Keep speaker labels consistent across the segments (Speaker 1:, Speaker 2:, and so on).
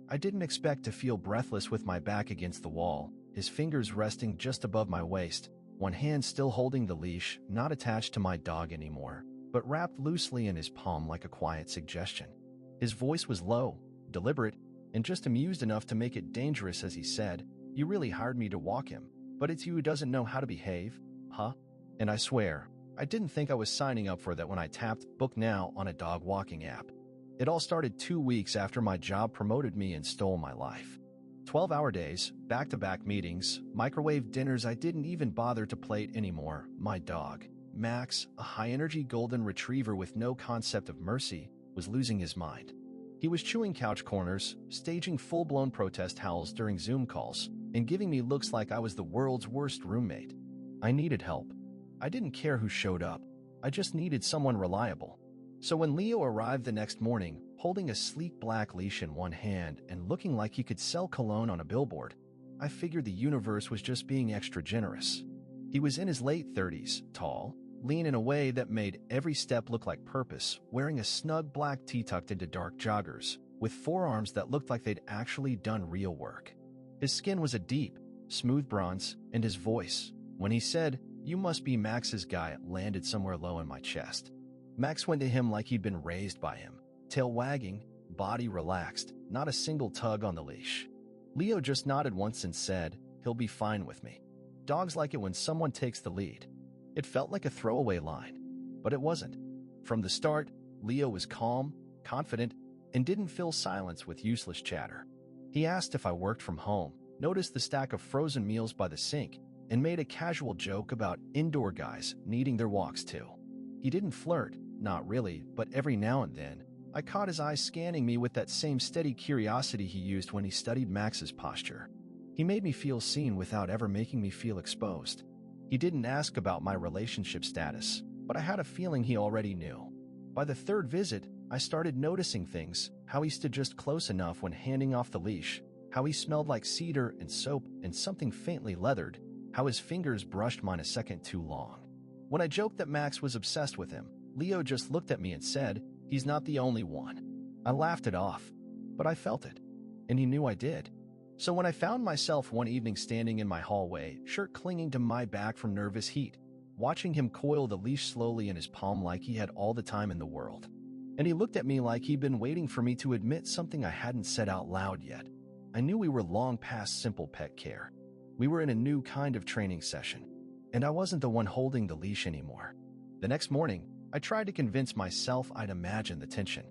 Speaker 1: I didn't expect to feel breathless with my back against the wall, his fingers resting just above my waist, one hand still holding the leash, not attached to my dog anymore, but wrapped loosely in his palm like a quiet suggestion. His voice was low, deliberate, and just amused enough to make it dangerous as he said, "You really hired me to walk him, but it's you who doesn't know how to behave, huh?" And I swear, I didn't think I was signing up for that when I tapped Book Now on a dog walking app. It all started 2 weeks after my job promoted me and stole my life. 12-hour days, back-to-back meetings, microwave dinners I didn't even bother to plate anymore. My dog, Max, a high-energy golden retriever with no concept of mercy, was losing his mind. He was chewing couch corners, staging full-blown protest howls during Zoom calls, and giving me looks like I was the world's worst roommate. I needed help. I didn't care who showed up. I just needed someone reliable. So when Leo arrived the next morning, holding a sleek black leash in one hand and looking like he could sell cologne on a billboard, I figured the universe was just being extra generous. He was in his late 30s, tall, lean in a way that made every step look like purpose, wearing a snug black tee tucked into dark joggers, with forearms that looked like they'd actually done real work. His skin was a deep, smooth bronze, and his voice, when he said, "You must be Max's guy," landed somewhere low in my chest. Max went to him like he'd been raised by him, tail wagging, body relaxed, not a single tug on the leash. Leo just nodded once and said, "He'll be fine with me. Dogs like it when someone takes the lead." It felt like a throwaway line, but it wasn't. From the start, Leo was calm, confident, and didn't fill silence with useless chatter. He asked if I worked from home, noticed the stack of frozen meals by the sink, and made a casual joke about indoor guys needing their walks too. He didn't flirt, not really, but every now and then, I caught his eyes scanning me with that same steady curiosity he used when he studied Max's posture. He made me feel seen without ever making me feel exposed. He didn't ask about my relationship status, but I had a feeling he already knew. By the third visit, I started noticing things, how he stood just close enough when handing off the leash, how he smelled like cedar and soap and something faintly leathered, how his fingers brushed mine a second too long. When I joked that Max was obsessed with him, Leo just looked at me and said, "He's not the only one." I laughed it off, but I felt it, and he knew I did. So when I found myself one evening standing in my hallway, shirt clinging to my back from nervous heat, watching him coil the leash slowly in his palm like he had all the time in the world. And he looked at me like he'd been waiting for me to admit something I hadn't said out loud yet. I knew we were long past simple pet care. We were in a new kind of training session, and I wasn't the one holding the leash anymore. The next morning, I tried to convince myself I'd imagined the tension.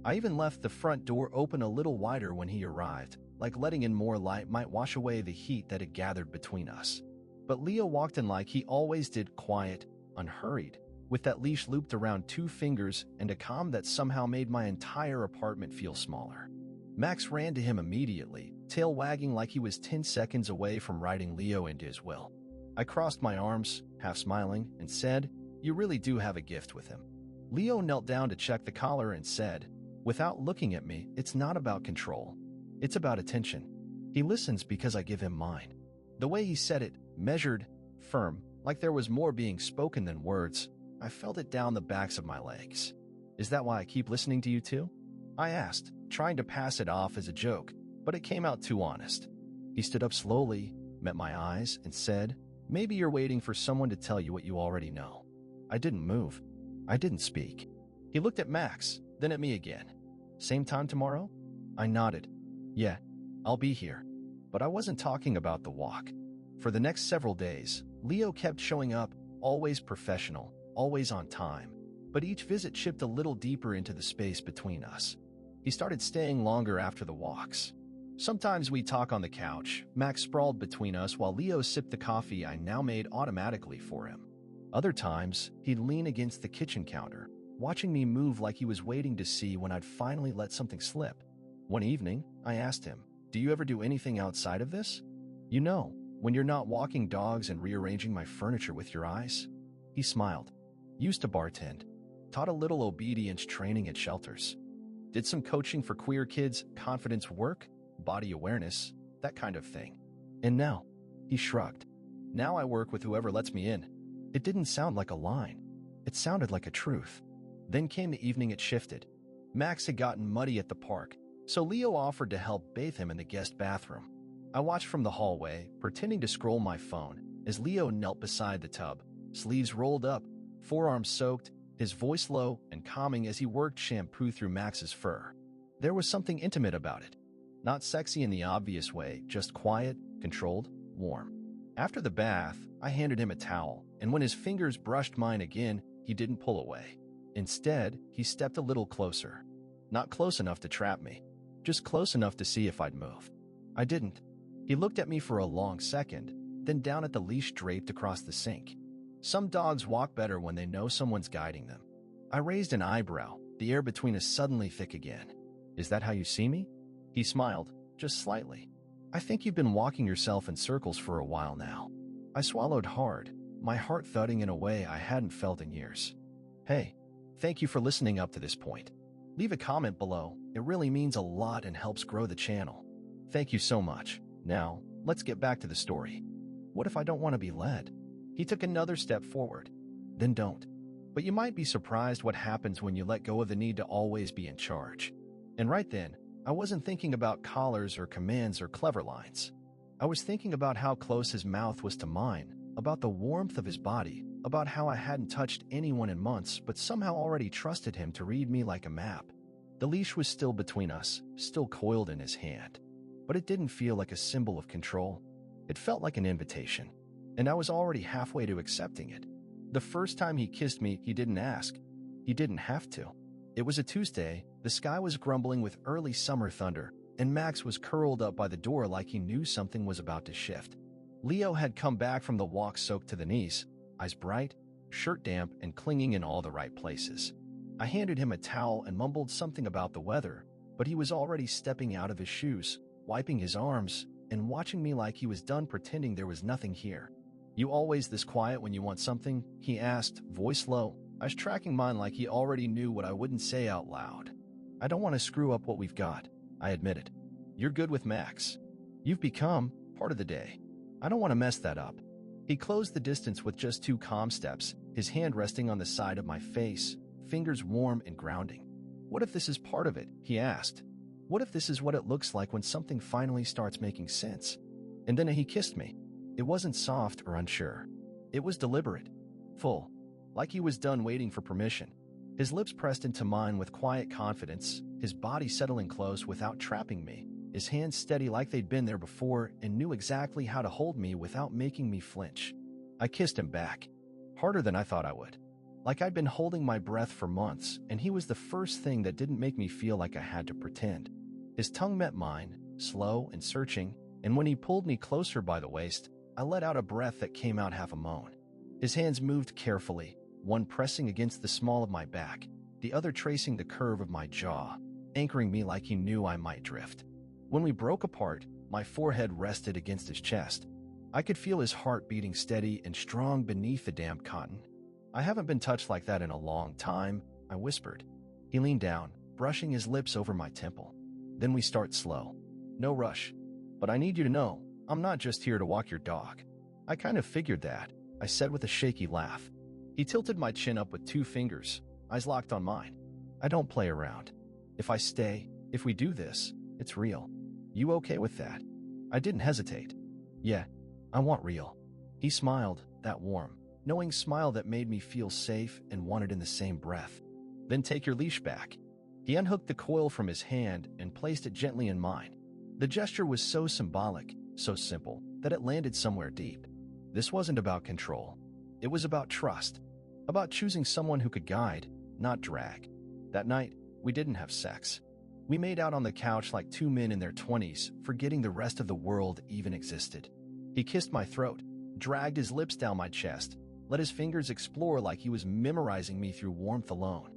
Speaker 1: I even left the front door open a little wider when he arrived, like letting in more light might wash away the heat that had gathered between us. But Leo walked in like he always did, quiet, unhurried, with that leash looped around 2 fingers and a calm that somehow made my entire apartment feel smaller. Max ran to him immediately, tail wagging like he was 10 seconds away from writing Leo into his will. I crossed my arms, half smiling, and said, "You really do have a gift with him." Leo knelt down to check the collar and said, without looking at me, "It's not about control. It's about attention. He listens because I give him mine." The way he said it, measured, firm, like there was more being spoken than words, I felt it down the backs of my legs. "Is that why I keep listening to you too?" I asked, trying to pass it off as a joke, but it came out too honest. He stood up slowly, met my eyes, and said, "Maybe you're waiting for someone to tell you what you already know." I didn't move. I didn't speak. He looked at Max, then at me again. "Same time tomorrow?" I nodded. "Yeah, I'll be here." But I wasn't talking about the walk. For the next several days, Leo kept showing up, always professional, always on time. But each visit chipped a little deeper into the space between us. He started staying longer after the walks. Sometimes we'd talk on the couch, Max sprawled between us while Leo sipped the coffee I now made automatically for him. Other times, he'd lean against the kitchen counter, watching me move like he was waiting to see when I'd finally let something slip. One evening, I asked him, "Do you ever do anything outside of this? You know, when you're not walking dogs and rearranging my furniture with your eyes?" He smiled. "Used to bartend. Taught a little obedience training at shelters. Did some coaching for queer kids, confidence work, body awareness, that kind of thing. And now," he shrugged, "now I work with whoever lets me in." It didn't sound like a line. It sounded like a truth. Then came the evening it shifted. Max had gotten muddy at the park, So Leo offered to help bathe him in the guest bathroom. I watched from the hallway, pretending to scroll my phone, as Leo knelt beside the tub, sleeves rolled up, forearms soaked, his voice low and calming as he worked shampoo through Max's fur. There was something intimate about it. Not sexy in the obvious way, just quiet, controlled, warm. After the bath, I handed him a towel, and when his fingers brushed mine again, he didn't pull away. Instead, he stepped a little closer. Not close enough to trap me, just close enough to see if I'd move. I didn't. He looked at me for a long second, then down at the leash draped across the sink. Some dogs walk better when they know someone's guiding them. I raised an eyebrow, the air between us suddenly thick again. Is that how you see me? He smiled, just slightly. I think you've been walking yourself in circles for a while now. I swallowed hard, my heart thudding in a way I hadn't felt in years. Hey, thank you for listening up to this point. Leave a comment below, it really means a lot and helps grow the channel. Thank you so much. Now, let's get back to the story. What if I don't want to be led? He took another step forward. Then don't. But you might be surprised what happens when you let go of the need to always be in charge. And right then, I wasn't thinking about collars or commands or clever lines. I was thinking about how close his mouth was to mine, about the warmth of his body, about how I hadn't touched anyone in months but somehow already trusted him to read me like a map. The leash was still between us, still coiled in his hand. But it didn't feel like a symbol of control. It felt like an invitation, and I was already halfway to accepting it. The first time he kissed me, he didn't ask. He didn't have to. It was a Tuesday, the sky was grumbling with early summer thunder, and Max was curled up by the door like he knew something was about to shift. Leo had come back from the walk soaked to the knees, eyes bright, shirt damp and clinging in all the right places. I handed him a towel and mumbled something about the weather, but he was already stepping out of his shoes, wiping his arms, and watching me like he was done pretending there was nothing here. You always this quiet when you want something? He asked, voice low. I was tracking mine like he already knew what I wouldn't say out loud. I don't want to screw up what we've got, I admitted. You're good with Max. You've become part of the day. I don't want to mess that up. He closed the distance with just 2 calm steps, his hand resting on the side of my face, fingers warm and grounding. What if this is part of it? He asked. What if this is what it looks like when something finally starts making sense? And then he kissed me. It wasn't soft or unsure. It was deliberate, full, like he was done waiting for permission. His lips pressed into mine with quiet confidence, his body settling close without trapping me, his hands steady like they'd been there before and knew exactly how to hold me without making me flinch. I kissed him back, harder than I thought I would. Like I'd been holding my breath for months, and he was the first thing that didn't make me feel like I had to pretend. His tongue met mine, slow and searching, and when he pulled me closer by the waist, I let out a breath that came out half a moan. His hands moved carefully, one pressing against the small of my back, the other tracing the curve of my jaw, anchoring me like he knew I might drift. When we broke apart, my forehead rested against his chest. I could feel his heart beating steady and strong beneath the damp cotton. I haven't been touched like that in a long time, I whispered. He leaned down, brushing his lips over my temple. Then we start slow. No rush. But I need you to know, I'm not just here to walk your dog. I kind of figured that, I said with a shaky laugh. He tilted my chin up with 2 fingers, eyes locked on mine. I don't play around. If I stay, if we do this, it's real. You okay with that? I didn't hesitate. Yeah, I want real. He smiled, that warm, knowing smile that made me feel safe and wanted in the same breath. Then take your leash back. He unhooked the coil from his hand and placed it gently in mine. The gesture was so symbolic, so simple, that it landed somewhere deep. This wasn't about control. It was about trust, about choosing someone who could guide, not drag. That night, we didn't have sex. We made out on the couch like 2 men in their 20s, forgetting the rest of the world even existed. He kissed my throat, dragged his lips down my chest, let his fingers explore like he was memorizing me through warmth alone.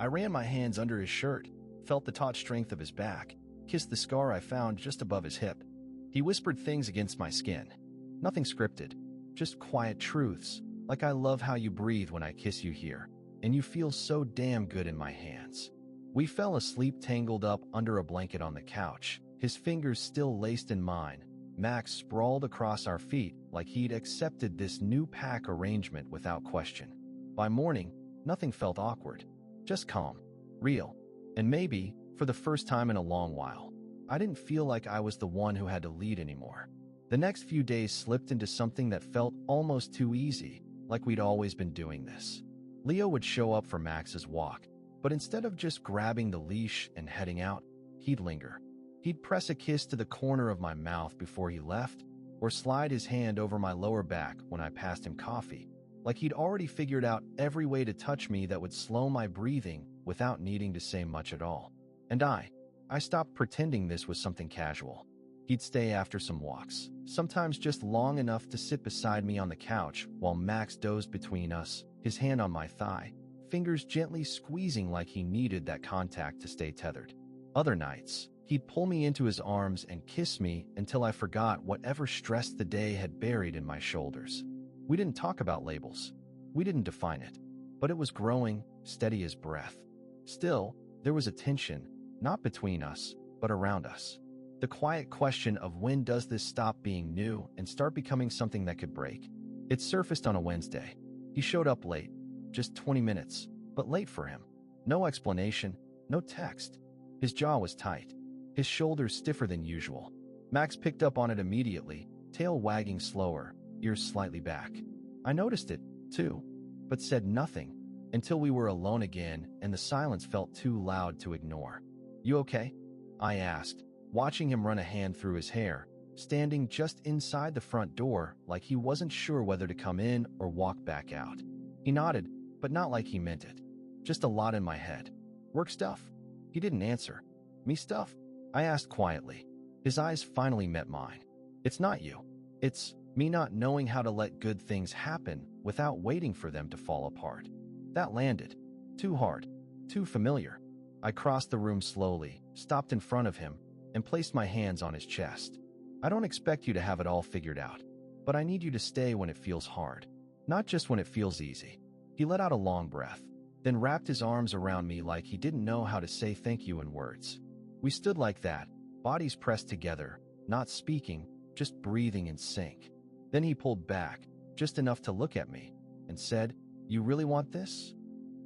Speaker 1: I ran my hands under his shirt, felt the taut strength of his back, kissed the scar I found just above his hip. He whispered things against my skin. Nothing scripted, just quiet truths, like I love how you breathe when I kiss you here, and you feel so damn good in my hands. We fell asleep tangled up under a blanket on the couch, his fingers still laced in mine. Max sprawled across our feet like he'd accepted this new pack arrangement without question. By morning, nothing felt awkward, just calm, real, and maybe, for the first time in a long while, I didn't feel like I was the one who had to lead anymore. The next few days slipped into something that felt almost too easy, like we'd always been doing this. Leo would show up for Max's walk, but instead of just grabbing the leash and heading out, he'd linger. He'd press a kiss to the corner of my mouth before he left, or slide his hand over my lower back when I passed him coffee, like he'd already figured out every way to touch me that would slow my breathing without needing to say much at all. And I stopped pretending this was something casual. He'd stay after some walks, sometimes just long enough to sit beside me on the couch while Max dozed between us, his hand on my thigh, fingers gently squeezing like he needed that contact to stay tethered. Other nights, he'd pull me into his arms and kiss me until I forgot whatever stress the day had buried in my shoulders. We didn't talk about labels. We didn't define it. But it was growing, steady as breath. Still, there was a tension, not between us, but around us. The quiet question of when does this stop being new and start becoming something that could break? It surfaced on a Wednesday. He showed up late, just 20 minutes, but late for him. No explanation, no text. His jaw was tight, his shoulders stiffer than usual. Max picked up on it immediately, tail wagging slower, ears slightly back. I noticed it, too, but said nothing until we were alone again and the silence felt too loud to ignore. "You okay?" I asked, watching him run a hand through his hair, standing just inside the front door like he wasn't sure whether to come in or walk back out. He nodded, but not like he meant it. Just a lot in my head. "Work stuff." He didn't answer. "Me stuff?" I asked quietly. His eyes finally met mine. "It's not you. It's me not knowing how to let good things happen without waiting for them to fall apart." That landed. Too hard. Too familiar. I crossed the room slowly, stopped in front of him, and placed my hands on his chest. "I don't expect you to have it all figured out, but I need you to stay when it feels hard, not just when it feels easy." He let out a long breath, then wrapped his arms around me like he didn't know how to say thank you in words. We stood like that, bodies pressed together, not speaking, just breathing in sync. Then he pulled back, just enough to look at me, and said, "You really want this?"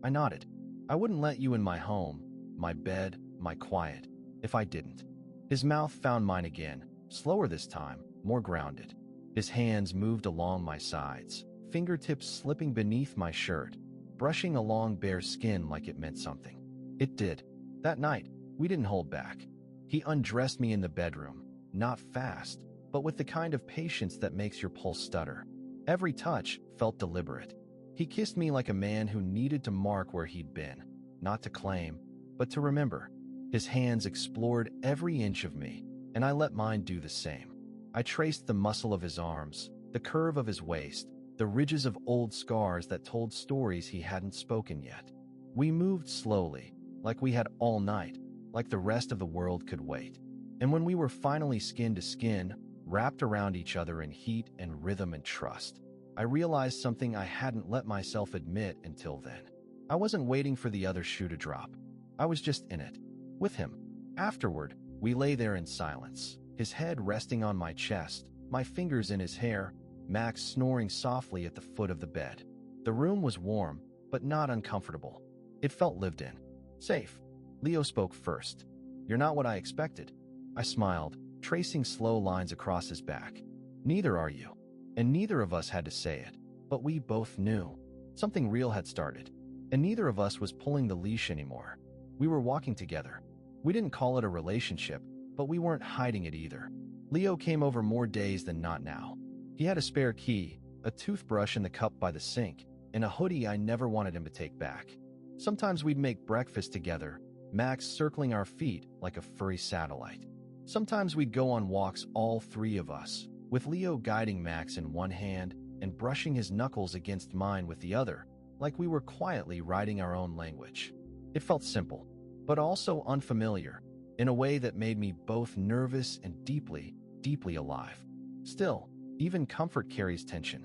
Speaker 1: I nodded. "I wouldn't let you in my home, my bed, my quiet, if I didn't." His mouth found mine again, slower this time, more grounded. His hands moved along my sides, fingertips slipping beneath my shirt, brushing along bare skin like it meant something. It did. That night, we didn't hold back. He undressed me in the bedroom, not fast, but with the kind of patience that makes your pulse stutter. Every touch felt deliberate. He kissed me like a man who needed to mark where he'd been, not to claim, but to remember. His hands explored every inch of me, and I let mine do the same. I traced the muscle of his arms, the curve of his waist, the ridges of old scars that told stories he hadn't spoken yet. We moved slowly, like we had all night, like the rest of the world could wait. And when we were finally skin to skin, wrapped around each other in heat and rhythm and trust, I realized something I hadn't let myself admit until then. I wasn't waiting for the other shoe to drop. I was just in it, with him. Afterward, we lay there in silence, his head resting on my chest, my fingers in his hair, Max snoring softly at the foot of the bed. The room was warm, but not uncomfortable. It felt lived in. Safe. Leo spoke first. "You're not what I expected." I smiled, tracing slow lines across his back. "Neither are you." And neither of us had to say it, but we both knew. Something real had started, and neither of us was pulling the leash anymore. We were walking together. We didn't call it a relationship, but we weren't hiding it either. Leo came over more days than not now. He had a spare key, a toothbrush in the cup by the sink, and a hoodie I never wanted him to take back. Sometimes we'd make breakfast together, Max circling our feet like a furry satellite. Sometimes we'd go on walks, all three of us, with Leo guiding Max in one hand and brushing his knuckles against mine with the other, like we were quietly writing our own language. It felt simple, but also unfamiliar, in a way that made me both nervous and deeply, deeply alive. Still, even comfort carries tension.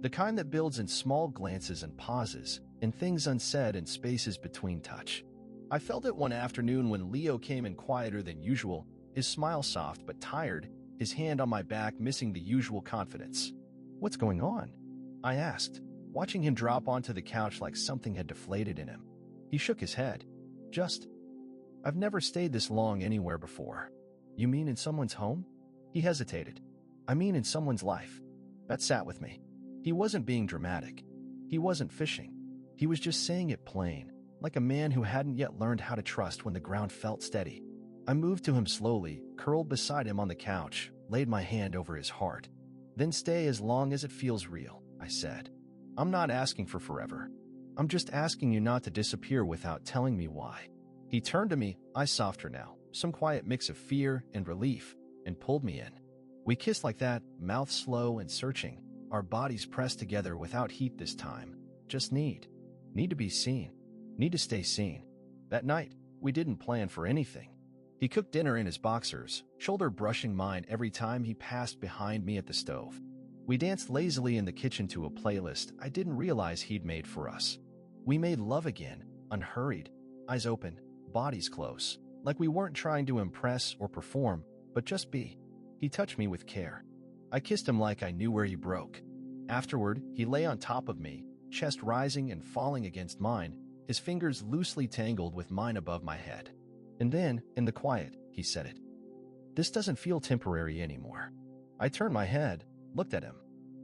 Speaker 1: The kind that builds in small glances and pauses, in things unsaid and spaces between touch. I felt it one afternoon when Leo came in quieter than usual, his smile soft but tired, his hand on my back missing the usual confidence. "What's going on?" I asked, watching him drop onto the couch like something had deflated in him. He shook his head. "Just, I've never stayed this long anywhere before." You mean in someone's home? He hesitated. I mean in someone's life. That sat with me. He wasn't being dramatic. He wasn't fishing. He was just saying it plain, like a man who hadn't yet learned how to trust when the ground felt steady. I moved to him slowly, curled beside him on the couch, laid my hand over his heart. Then stay as long as it feels real, I said. I'm not asking for forever. I'm just asking you not to disappear without telling me why. He turned to me, eyes softer now, some quiet mix of fear and relief, and pulled me in. We kissed like that, mouth slow and searching, our bodies pressed together without heat this time. Just need to be seen, need to stay seen. That night, we didn't plan for anything. He cooked dinner in his boxers, shoulder brushing mine every time he passed behind me at the stove. We danced lazily in the kitchen to a playlist I didn't realize he'd made for us. We made love again, unhurried, eyes open, bodies close, like we weren't trying to impress or perform, but just be. He touched me with care. I kissed him like I knew where he broke. Afterward, he lay on top of me, chest rising and falling against mine, his fingers loosely tangled with mine above my head. And then, in the quiet, he said it. This doesn't feel temporary anymore. I turned my head, looked at him.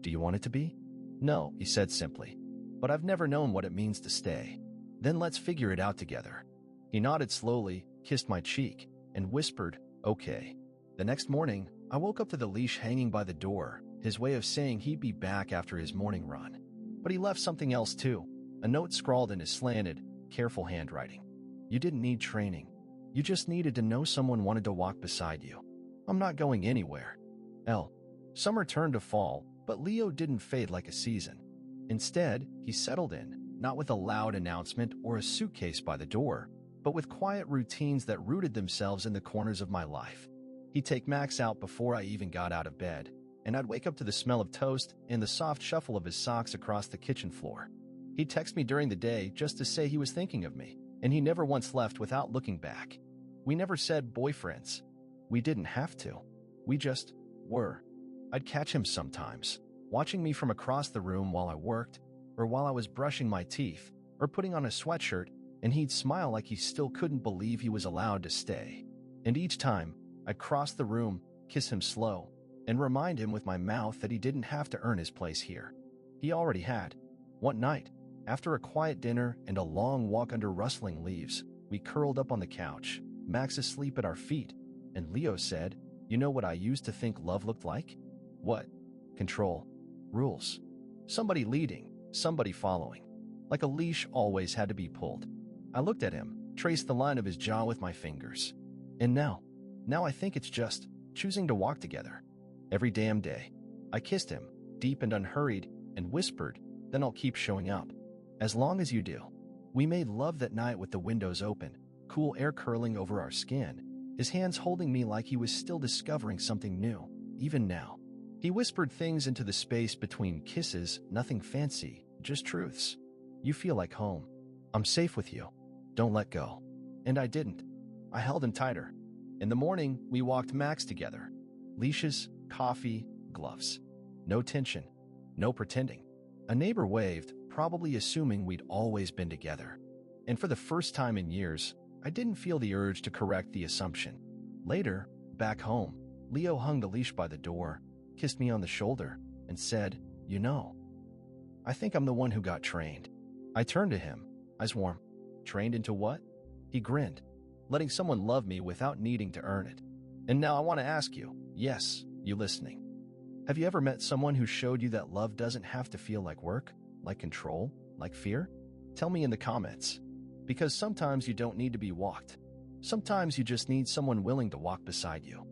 Speaker 1: Do you want it to be? No, he said simply. But I've never known what it means to stay. Then let's figure it out together. He nodded slowly, kissed my cheek, and whispered, okay. The next morning, I woke up to the leash hanging by the door, his way of saying he'd be back after his morning run. But he left something else too, a note scrawled in his slanted, careful handwriting. You didn't need training. You just needed to know someone wanted to walk beside you. I'm not going anywhere. L. Summer turned to fall, but Leo didn't fade like a season. Instead, he settled in, not with a loud announcement or a suitcase by the door, but with quiet routines that rooted themselves in the corners of my life. He'd take Max out before I even got out of bed, and I'd wake up to the smell of toast and the soft shuffle of his socks across the kitchen floor. He'd text me during the day just to say he was thinking of me, and he never once left without looking back. We never said boyfriends. We didn't have to. We just were. I'd catch him sometimes, watching me from across the room while I worked, or while I was brushing my teeth, or putting on a sweatshirt, and he'd smile like he still couldn't believe he was allowed to stay. And each time, I'd cross the room, kiss him slow, and remind him with my mouth that he didn't have to earn his place here. He already had. One night, after a quiet dinner and a long walk under rustling leaves, we curled up on the couch, Max asleep at our feet, and Leo said, "You know what I used to think love looked like?" What? Control. Rules. Somebody leading, somebody following. Like a leash always had to be pulled. I looked at him, traced the line of his jaw with my fingers. And now I think it's just choosing to walk together. Every damn day. I kissed him, deep and unhurried, and whispered, then I'll keep showing up. As long as you do. We made love that night with the windows open, cool air curling over our skin, his hands holding me like he was still discovering something new, even now. He whispered things into the space between kisses, nothing fancy, just truths. You feel like home. I'm safe with you. Don't let go. And I didn't. I held him tighter. In the morning, we walked Max together. Leashes, coffee, gloves. No tension. No pretending. A neighbor waved, probably assuming we'd always been together. And for the first time in years, I didn't feel the urge to correct the assumption. Later, back home, Leo hung the leash by the door, kissed me on the shoulder, and said, "You know, I think I'm the one who got trained." I turned to him, eyes warm. Trained into what? He grinned, letting someone love me without needing to earn it. And now I want to ask you, yes, you listening. Have you ever met someone who showed you that love doesn't have to feel like work, like control, like fear? Tell me in the comments. Because sometimes you don't need to be walked. Sometimes you just need someone willing to walk beside you.